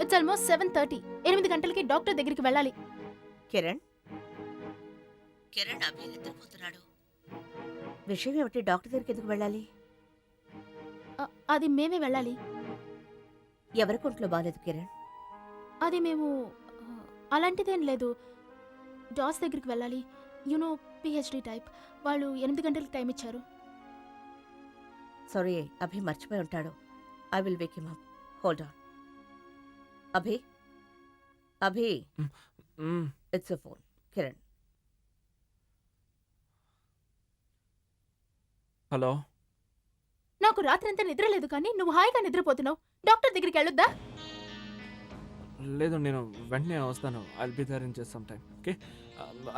It's almost 7:30. 8 గంటలకి doctor దగ్గరికి వెళ్ళాలి. కిరణ్ కిరణ్ అభి నిద్రపోతున్నాడు. విషయం ఏమిటి? డాక్టర్ దగ్గరికి ఎందుకు వెళ్ళాలి? అది మేమే వెళ్ళాలి. ఎవరికి ఒంట్లో బాలేదు కిరణ్? అది మేము అలాంటిదేం లేదు. జాస్ దగ్గరికి వెళ్ళాలి. You know PhD type. వాళ్ళు 8 గంటలకి టైం ఇచ్చారు. సారీ, అభి మర్చిపోయి ఉంటాడు. I will Wake him up. Hold on. Abhi Abhi it's a phone. Kiran. Hello. నాకు రాత్రంతా నిద్ర లేదు కానీ నువ్వు హాయిగా నిద్రపోతున్నావు. డాక్టర్ దగ్గరికి వెళ్ళొద్దా? లేదు, నేను వెంటనే వస్తాను. I'll be there in just some time. Okay,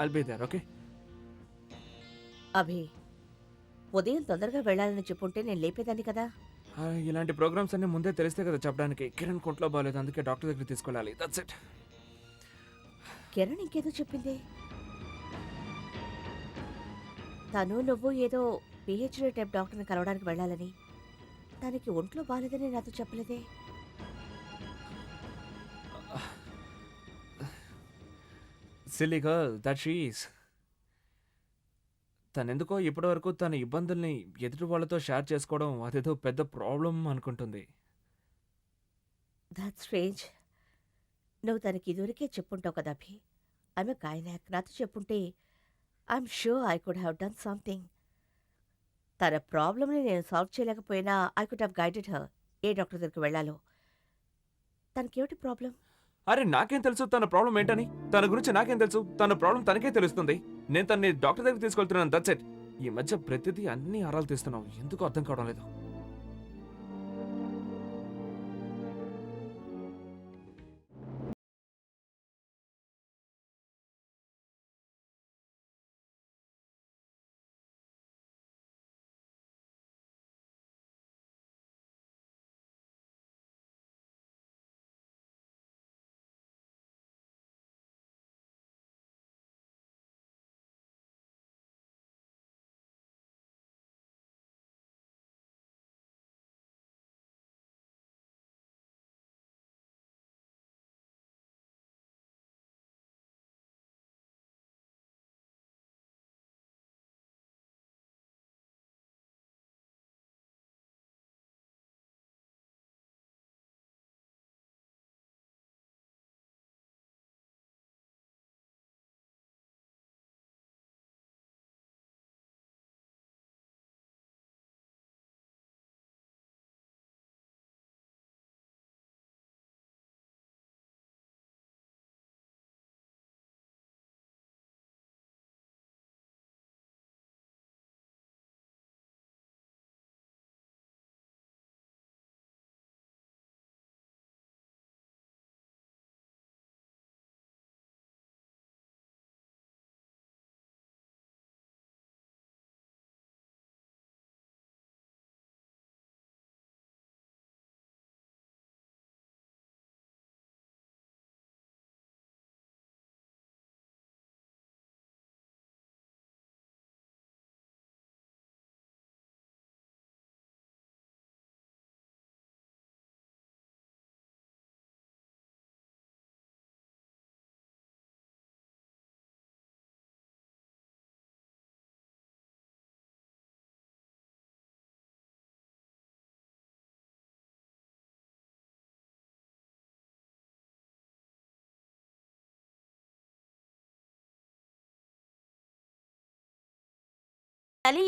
I'll be there. Okay. Abhi, ఉదయం తొందరగా వెళ్ళాలని చెప్పుంటే నేను లేపేదాన్ని కదా. ఇలాంటి ప్రోగ్రామ్స్ అన్ని ముందే తెలిస్తే కదా చెప్పడానికి. కిరణ్ కొంట్లో బాగాలేదు, అందుకే డాక్టర్ దగ్గరికి తీసుకెళ్ళాలి. That's it. కిరణ్ ఇంకేదో చెప్పింది. తను నువ్వు ఏదో పిహెచ్డి టైప్ డాక్టర్ని కలవడానికి వెళ్ళాలని. తనకి ఒంట్లో బాగాలేదని నాతో చెప్పలేదే. Silly girl that she is. తనెందుకో ఇప్పటివరకు తన ఇబ్బందుల్ని ఎదుటి వాళ్ళతో షేర్ చేసుకోవడం అదేదో పెద్ద ప్రాబ్లం అనుకుంటుంది. That strange. నువ్వు తనకి ఇదివరకే చెప్పుంటావు కదా అభి. ఆమె గైనాక్. నాతో చెప్పుంటే I'm sure I could have done something. తన ప్రాబ్లమ్ని నేను సాల్వ్ చేయలేకపోయినా I could have guided her ఏ డాక్టర్ దగ్గరికి వెళ్ళాలో. తనకేమిటి ప్రాబ్లం? అరే నాకేం తెలుసు తన ప్రాబ్లం ఏంటని? తన గురించి నాకేం తెలుసు? తన ప్రాబ్లం తనకే తెలుస్తుంది. నేను తనని డాక్టర్ దగ్గరికి తీసుకెళ్తున్నాను. That's it. ఈ మధ్య ప్రతిదీ అన్ని ఆరాలు తీస్తున్నావు. ఎందుకు అర్థం కావడం లేదు.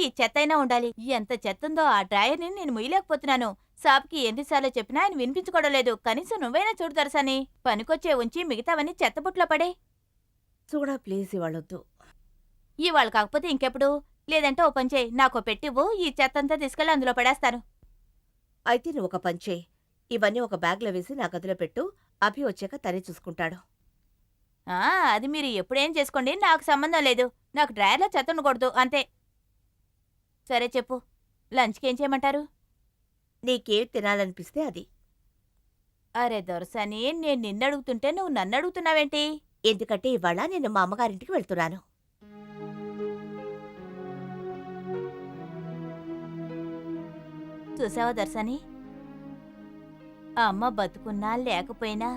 ఈ చెత్తైనా ఉండాలి. ఎంత చెత్తుందో ఆ డ్రాయర్ని నేను ముయ్యలేకపోతున్నాను. సాబ్కి ఎన్నిసార్లు చెప్పినా ఆయన వినిపించుకోవడం లేదు. కనీసం నువ్వైనా చూడు దర్శని. పనికొచ్చే ఉంచి మిగతావన్నీ చెత్తబుట్లో పడే. చూడా ప్లీజ్, ఇవాళొద్దు. ఇవాళ కాకపోతే ఇంకెప్పుడు? లేదంటే ఓ పని చేయి, నాకో పెట్టివ్వు. ఈ చెత్తంతా తీసుకెళ్ళి అందులో పడేస్తాను. అయితే నువ్వు ఒక పని చేయి. ఇవన్నీ ఒక బ్యాగ్లో వేసి నా గదిలో పెట్టు. అభి వచ్చాక తనే చూసుకుంటాడు. అది మీరు ఎప్పుడేం చేసుకోండి, నాకు సంబంధం లేదు. నాకు డ్రాయర్లో చెత్త ఉండకూడదు అంతే. సరే చెప్పు, లంచ్కి ఏం చేయమంటారు? నీకేం తినాలనిపిస్తే అది. అరే దొరసని, నేను నిన్నడుగుతుంటే నువ్వు నన్నడుగుతున్నావేంటి? ఎందుకంటే ఇవాళ నేను మా అమ్మగారింటికి వెళ్తున్నాను. చూసావా దర్శని, అమ్మ బతుకున్నా లేకపోయినా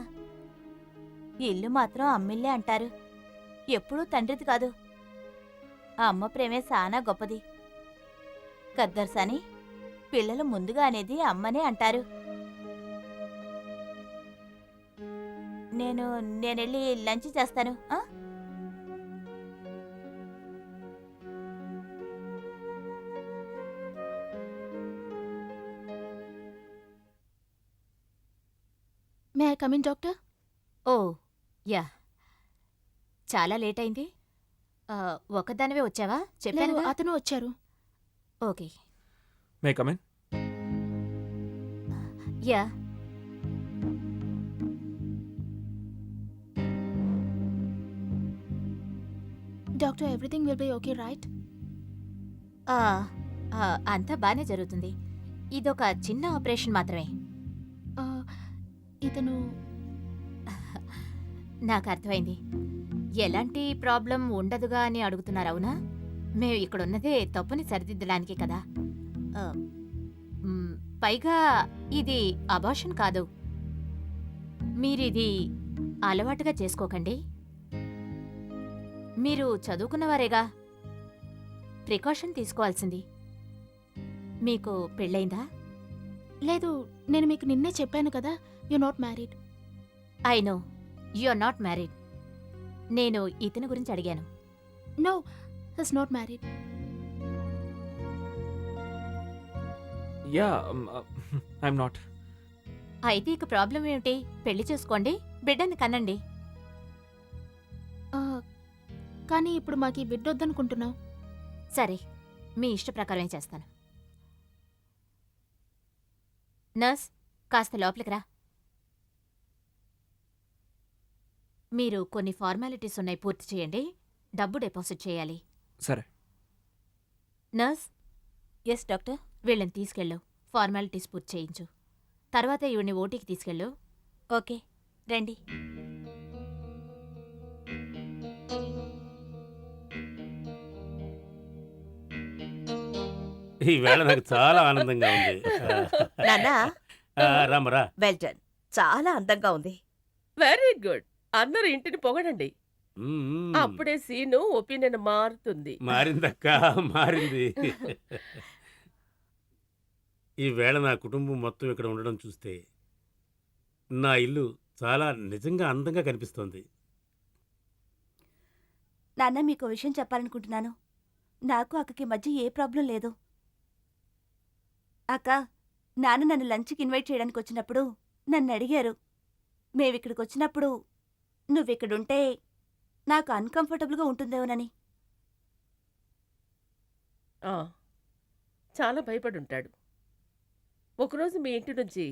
ఇల్లు మాత్రం అమ్మిల్లే అంటారు. ఎప్పుడూ తండ్రిది కాదు. ఆ అమ్మ ప్రేమే చాలా గొప్పది. కద్దర్సాని పిల్లలు ముందుగా అనేది అమ్మనే అంటారు. నేనెళ్ళి లంచ్ చేస్తాను. May I come in doctor? Oh yeah, చాలా లేట్ అయింది. ఒక్కదానివే వచ్చావా? లేదు, చెప్పాను. అతను వచ్చారు. Okay. May come in. Yeah. Doctor, everything will be okay right? అంతా బానే జరుగుతుంది. ఇదొక చిన్న ఆపరేషన్ మాత్రమే. ఇతను నాకు అర్థమైంది. ఎలాంటి ప్రాబ్లం ఉండదుగా అని అడుగుతున్నారు, అవునా? మేము ఇక్కడున్నదే తప్పుని సరిదిద్దడానికి కదా. ఆ, పైగా ఇది అబార్షన్ కాదు. మీరిది అలవాటుగా చేసుకోకండి. మీరు చదువుకున్నవారేగా, ప్రికాషన్ తీసుకోవాల్సింది. మీకు పెళ్ళైందా? లేదు, నేను మీకు నిన్నే చెప్పాను కదా, you not married. I know you are not married. నేను ఇతని గురించి అడిగాను. No, his not married. Yeah, I'm not. అయితే ఇక ప్రాబ్లం ఏమిటి? పెళ్లి చేసుకోండి, బిడ్డని కనండి. కానీ ఇప్పుడు మాకు ఈ బిడ్డ వద్దనుకుంటున్నాం. సరే, మీ ఇష్ట ప్రకారమే చేస్తాను. నర్స్, కాస్త లోపలికి రా. మీరు కొన్ని ఫార్మాలిటీస్ ఉన్నాయి, పూర్తి చేయండి. డబ్బు డిపాజిట్ చేయాలి. సరే. Nurse, yes doctor. వీళ్ళని తీసుకెళ్ళు. ఫార్మాలిటీస్ పూర్తి చేయించు. తర్వాత ఈవిడ్ని ఓటీకి తీసుకెళ్ళు. ఓకే, రండి. ఈవేళ నాకు చాలా ఆనందంగా ఉంది. నాన్నా, రామరా. Well done. చాలా అందంగా ఉంది. Very good. అందరూ ఇంటిని పొగడండి. అప్పుడే సీను ఒపీనియన్ మారుతుంది. మారిందక్క, మారింది. ఈవేళ నా కుటుంబం మొత్తం ఇక్కడ ఉండడం చూస్తే నా ఇల్లు చాలా నిజంగా అందంగా కనిపిస్తోంది. నాన్న, మీకు విషయం చెప్పాలనుకుంటున్నాను. నాకు అక్కకి మధ్య ఏ ప్రాబ్లం లేదు. అక్క, నాన్న నన్ను లంచ్కి ఇన్వైట్ చేయడానికి వచ్చినప్పుడు నన్ను అడిగారు, మేమిక్కడికి వచ్చినప్పుడు నువ్విక్కడుంటే నాకు అన్కంఫర్టబుల్గా ఉంటుందేమోనని. ఆ, చాలా భయపడుంటాడు. ఒకరోజు మీ ఇంటి నుంచి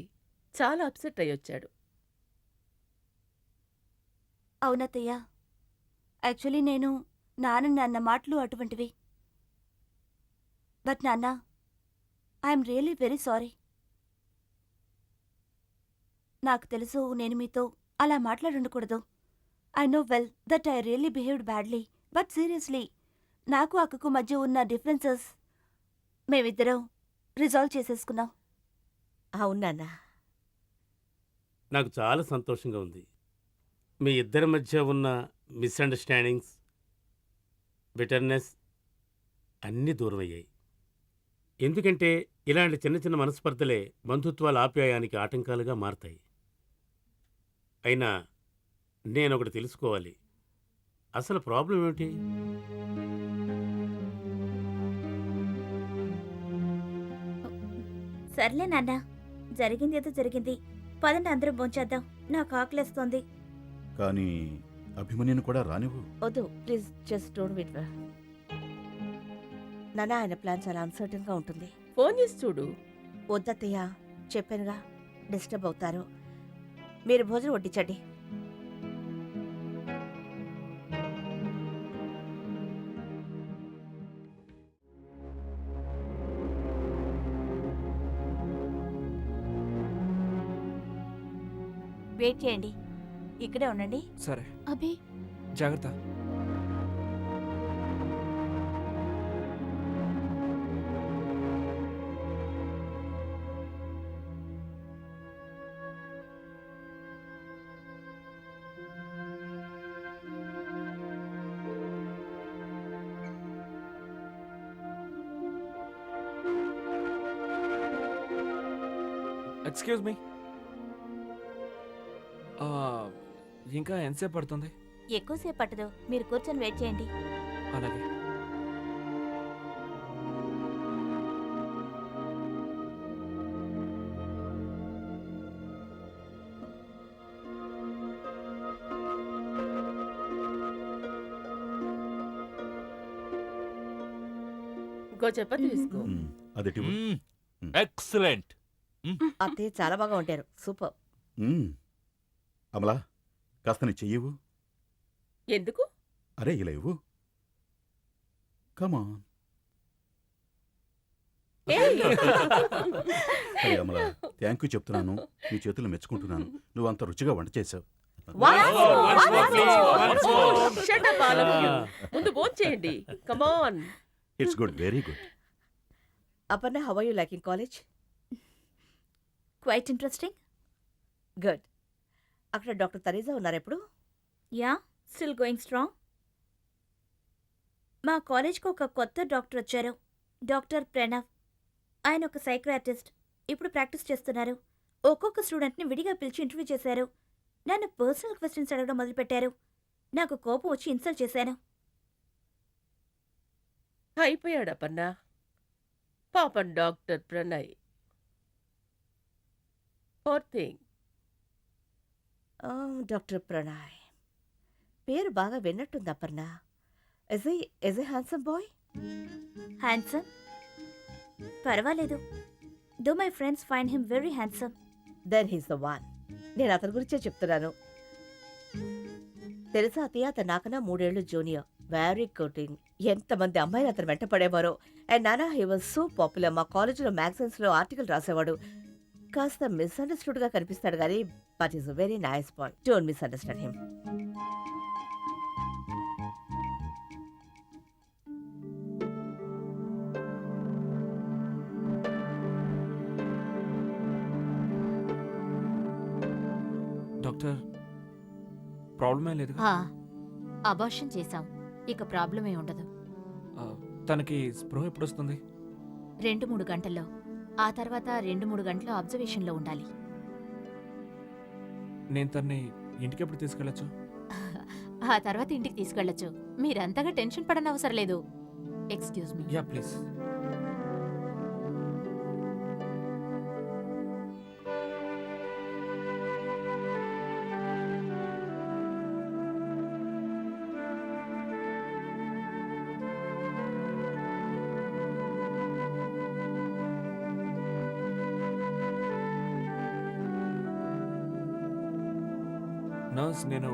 చాలా అప్సెట్ అయ్యొచ్చాడు. అవునత్తయ్య, యాక్చువల్లీ నేను నాన్న అన్న మాటలు అటువంటివి. బట్ నాన్న, ఐఎమ్ రియలీ వెరీ సారీ. నాకు తెలుసు నేను మీతో అలా మాట్లాడుండకూడదు. I know well that I really behaved badly. But seriously, నాకు అక్కకు మధ్య ఉన్న డిఫరెన్సెస్ మేమిద్దరం రిజాల్వ్ చేసేసుకున్నాం. అవునన్నా. నాకు చాలా సంతోషంగా ఉంది. మీ ఇద్దరి మధ్య ఉన్న మిస్అండర్స్టాండింగ్స్, బిటర్నెస్ అన్నీ దూరమయ్యాయి. ఎందుకంటే ఇలాంటి చిన్న చిన్న మనస్పర్ధలే బంధుత్వాల ఆప్యాయానికి ఆటంకాలుగా మారతాయి. అయినా నేనొకటి తెలుసుకోవాలి, అసలు ప్రాబ్లం ఏమిటి? సర్లే నాన్న, జరిగింది ఏదో జరిగింది. పదండి అందరూ భోంచేద్దాం, నాకు ఆకలేస్తోంది. కానీ అభిమన్యుని కూడా రానివ్వు. వద్దు ప్లీజ్, జస్ట్ డోంట్ విట్. నాన్న, ఆయన ప్లాన్ చాలా అన్సర్టన్గా ఉంటుంది. ఫోన్ చేసి చూడు. వద్దత్తయ్య, చెప్పానుగా, డిస్టర్బ్ అవుతారు. మీరు భోజనం వడ్డించండి. వెయిట్ చేయండి, ఇక్కడే ఉండండి. సరే, అభి, జాగ్రత్త. ఎక్స్క్యూజ్ మీ, ఇంకా ఎంతసేపు పడుతుంది? ఎక్కువసేపు పట్టదు, మీరు కూర్చొని వెయిట్ చేయండి. అలాగే. ఇంకో చపాతి తీసుకో. అదేటి ఎక్సలెంట్. అత్తయ్య చాలా బాగా ఉంటారు. సూపర్. అమలా, కాస్త నీ చెయ్యవు. ఎందుకు? అరే ఇలా ఇవ్వు. కమాన్. ఏయ్! అరే అమలా, థ్యాంక్ యూ చెప్తున్నాను. నీ చేతులు మెచ్చుకుంటున్నాను. నువ్వు అంత రుచిగా వంట చేసావు. Shut up, all of you. ముందు భోంచేయండి. Come on. It's good, very good. Aparna, how are you liking college? Quite interesting. Good. అక్కడ డాక్టర్ తరీజా ఉన్నారు ఎప్పుడు? Yeah, still going strong. మా కాలేజ్కి ఒక కొత్త డాక్టర్ వచ్చారు, డాక్టర్ ప్రణవ్. ఆయన ఒక సైక్రాటిస్ట్. ఇప్పుడు ప్రాక్టీస్ చేస్తున్నారు. ఒక్కొక్క స్టూడెంట్ని విడిగా పిలిచి ఇంటర్వ్యూ చేశారు. నన్ను పర్సనల్ క్వశ్చన్స్ అడగడం మొదలుపెట్టారు. నాకు కోపం వచ్చి ఇన్సల్ట్ చేశాను. అయిపోయాడు అపర్ణ. పాపం doctor Pranay. Poor thing. Doctor Pranay పేరు బాగా విన్నట్టుంది Aparna. Yes a handsome boy? Handsome? పర్వాలేదు. Though my friends find him very handsome. Then he's the one. నేను అతని గురించే చెప్తున్నాను. తెలుసా అతయ్య, అతను నాకన్నా 3 ఏళ్ళు జూనియర్. Very good. ఎంతమంది అమ్మాయిలు అతను వెంట పడేవారో. అండ్ నానా, హీ వాజ్ సో పాపులర్. మా కాలేజీలో మ్యాగజైన్స్లో ఆర్టికల్ రాసేవాడు. కాస్త మిస్అండర్స్టూడ్గా కనిపిస్తాడు కానీ but is a very nice bye. Don't misunderstand him. Doctor, ప్రాబ్లమే లేదు. అబార్షన్ చేశాం, ఇక ప్రాబ్లమే ఉండదు. తనకి స్పృహ ఎప్పుడు వస్తుంది? 2-3 గంటల్లో. ఆ తర్వాత 2-3 గంటలు అబ్జర్వేషన్లో ఉండాలి. నేను తన్ని ఇంటికి ఎప్పుడు తీసుకెళ్ళచ్చు? ఆ తర్వాత ఇంటికి తీసుకెళ్లొచ్చు. మీరంతగా టెన్షన్ పడనవసరం లేదు. Excuse me. Yeah please. Nurse, నేను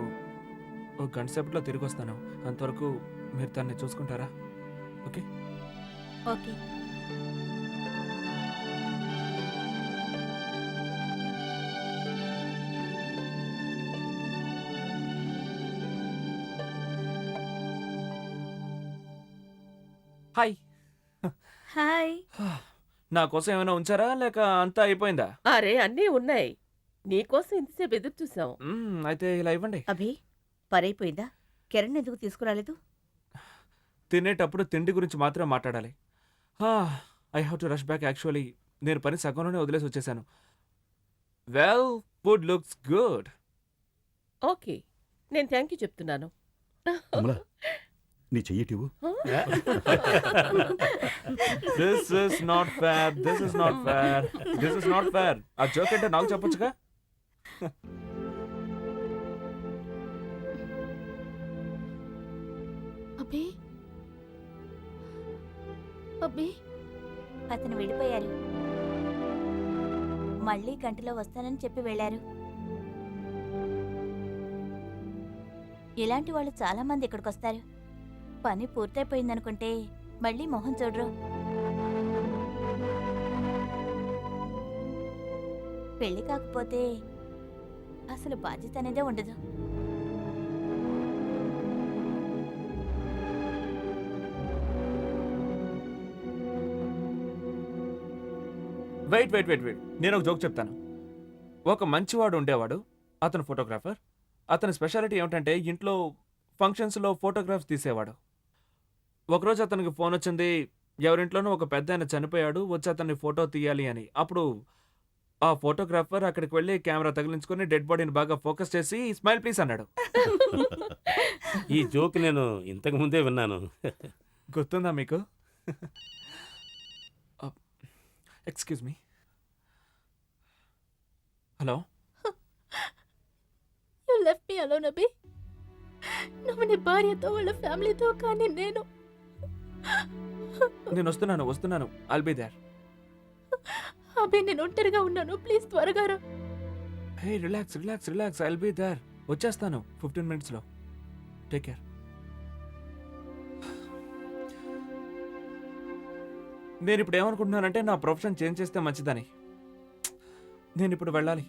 ఒక గంట సేపట్లో తిరిగి వస్తాను. అంతవరకు మీరు తన్ని చూసుకుంటారా? ఓకే? ఓకే. హాయ్. హాయ్. నా కోసం ఏమైనా ఉంచారా లేక అంతా అయిపోయిందా? అరే, అన్నీ ఉన్నాయి. నీకోసం ఇంతసేపు ఎదురు చూసాం. అయితే ఇలా ఇవ్వండి. అభి, పరైపోయిందా? కిరణ్ ఎందుకు తీసుకురాలేదు? తినేటప్పుడు తిండి గురించి మాత్రం మాట్లాడాలి. I have to rush back. Actually నేను పని సగంలోనే వదిలేసి వచ్చేసాను. Well, food looks good. Okay, నేను థ్యాంక్ యూ చెప్తున్నాను. అమలా, నీ చెయ్యటివు. This is not fair. This is not fair. This is not fair. ఆ జోక్ అంటే నాకు చెప్పొచ్చుగా. అబ్బే అబ్బే, అతను వెళ్ళిపోయారు. మళ్ళీ గంటలో వస్తానని చెప్పి వెళ్ళారు. ఇలాంటి వాళ్ళు చాలా మంది ఇక్కడికి వస్తారు. పని పూర్తయిపోయిందనుకుంటే మళ్ళీ మొహం చూడరు. పెళ్లి కాకపోతే అసలు బాధ్యత అనేదే ఉండదు. వెయిట్ వెయిట్ వెయిట్ వెయిట్ నేను ఒక జోక్ చెప్తాను. ఒక మంచివాడు ఉండేవాడు. అతను ఫోటోగ్రాఫర్. అతని స్పెషాలిటీ ఏమిటంటే ఇంట్లో ఫంక్షన్స్లో ఫోటోగ్రాఫ్స్ తీసేవాడు. ఒకరోజు అతనికి ఫోన్ వచ్చింది, ఎవరింట్లోనూ ఒక పెద్ద ఆయన చనిపోయాడు, వచ్చి అతన్ని ఫోటో తీయాలి అని. అప్పుడు ఆ ఫోటోగ్రాఫర్ అక్కడికి వెళ్ళి కెమెరా తగిలించుకొని డెడ్ బాడీని బాగా ఫోకస్ చేసి స్మైల్ ప్లీజ్ అన్నాడు. ఈ జోక్ నేను ఇంతకు ముందే విన్నాను. గుర్తుందా మీకు? Excuse me. Hello, you left me alone Abhi. నువ్వు నీ భార్యతో వాళ్ళ ఫ్యామిలీతో, కానీ నేను వస్తున్నాను. I'll be there. అభి నేను ఒంటరిగా ఉన్నాను, ప్లీజ్ త్వరగా రా. Hey relax. I'll be there. వచ్చేస్తాను 15 minutesలో. Take care. నేను ఇప్పుడు ఏమనుకుంటున్నానంటే నా ప్రొఫెషన్ చేంజ్ చేస్తే మంచిదని. నేను ఇప్పుడు వెళ్ళాలి.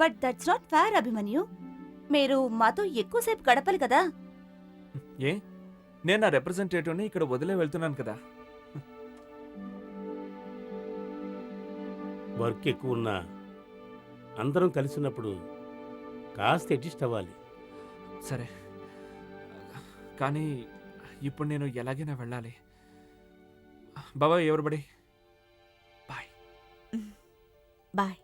But that's not fair Abhimanyu. మీరు మాతో ఎక్కువసేపు గడపాలి కదా. ఏ, నేను నా రిప్రజెంటేటివ్ని ఇక్కడ వదిలే వెళ్తున్నాను కదా. వర్క్ ఎక్కువ ఉన్నా అందరం కలిసి ఉన్నప్పుడు కాస్త అడ్జస్ట్ అవ్వాలి. సరే, కానీ ఇప్పుడు నేను ఎలాగైనా వెళ్ళాలి. బాబాయ్, everybody bye. Bye.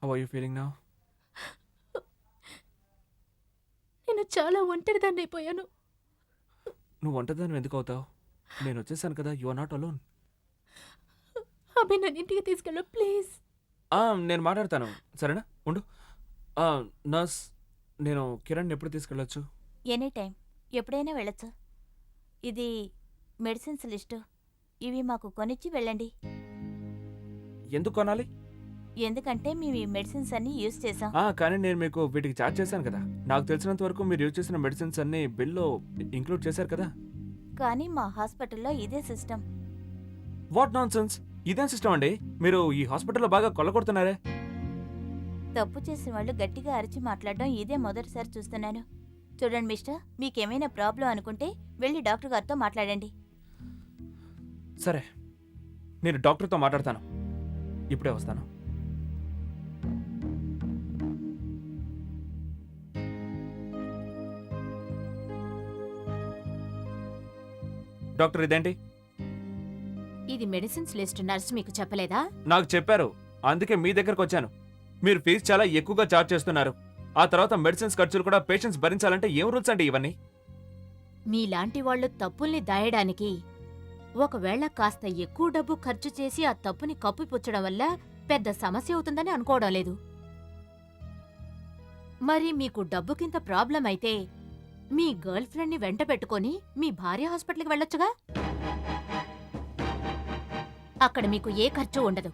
How are you feeling now? నేను చాలా ఒంటరిదాన్ని అయిపోయాను. నువ్వు ఒంటరిదాన్ని ఎందుకు అవుతావు? నేను వచ్చేసాను కదా. You are not alone. Abhi నన్ను ఇంటికి తీసుకెళ్ళు ప్లీజ్. నేను మాట్లాడతాను, సరేనా? ఉండు. నర్స్, నేను కిరణ్ ఎప్పుడు తీసుకెళ్ళొచ్చు? ఎనీ టైం, ఎప్పుడైనా వెళ్ళొచ్చు. ఇది మెడిసిన్స్ లిస్టు. ఇవి మాకు కొనిచ్చి వెళ్ళండి. ఎందుకు కొనాలి? ఎందుకంటే మేము ఈ మెడిసిన్స్ అన్ని యూజ్ చేసాం. కానీ నేను మీకు వీటికి ఛార్జ్ చేశాను కదా. నాకు తెలిసినంత వరకు మీరు యూజ్ చేసిన మెడిసిన్స్ అన్ని బిల్లో ఇంక్లూడ్ చేశారు కదా. కానీ మా హాస్పిటల్లో ఇదే సిస్టమ్. What non sense! ఇదేం సిస్టమ్ అండి? మీరు ఈ హాస్పిటల్లో బాగా కొల్లగొడుతున్నారే. తప్పు చేసిన వాళ్ళు గట్టిగా అరిచి మాట్లాడడం ఇదే మొదటిసారి చూస్తున్నాను. చూడండి మిస్టర్, మీకేమైనా ప్రాబ్లం అనుకుంటే వెళ్ళి డాక్టర్ గారితో మాట్లాడండి. సరే, నేను డాక్టర్తో మాట్లాడతాను. ఇప్పుడే వస్తాను. డాక్టర్, ఇదేంటి? ఇది మెడిసిన్స్ లిస్ట్. నర్స్ మీకు చెప్పలేదా? నాకు చెప్పారు, అందుకే మీ దగ్గరకు వచ్చాను. మీరు ఫీజు చాలా ఎక్కువగా ఛార్జ్ చేస్తున్నారు. ఆ తర్వాత మెడిసిన్స్ ఖర్చులు కూడా పేషెంట్స్ భరించాలంటే ఏం రూల్స్ అండి ఇవన్నీ? మీలాంటి వాళ్ళు తప్పుల్ని దాయడానికి ఒకవేళ కాస్త ఎక్కువ డబ్బు ఖర్చు చేసి ఆ తప్పుని కప్పిపుచ్చడం వల్ల పెద్ద సమస్య అవుతుందని అనుకోవడం లేదు. మరి మీకు డబ్బుకింత ప్రాబ్లం అయితే మీ గర్ల్ ఫ్రెండ్ని వెంట పెట్టుకొని మీ భార్య హాస్పిటల్కి వెళ్ళొచ్చుగా. అక్కడ మీకు ఏ ఖర్చు ఉండదు.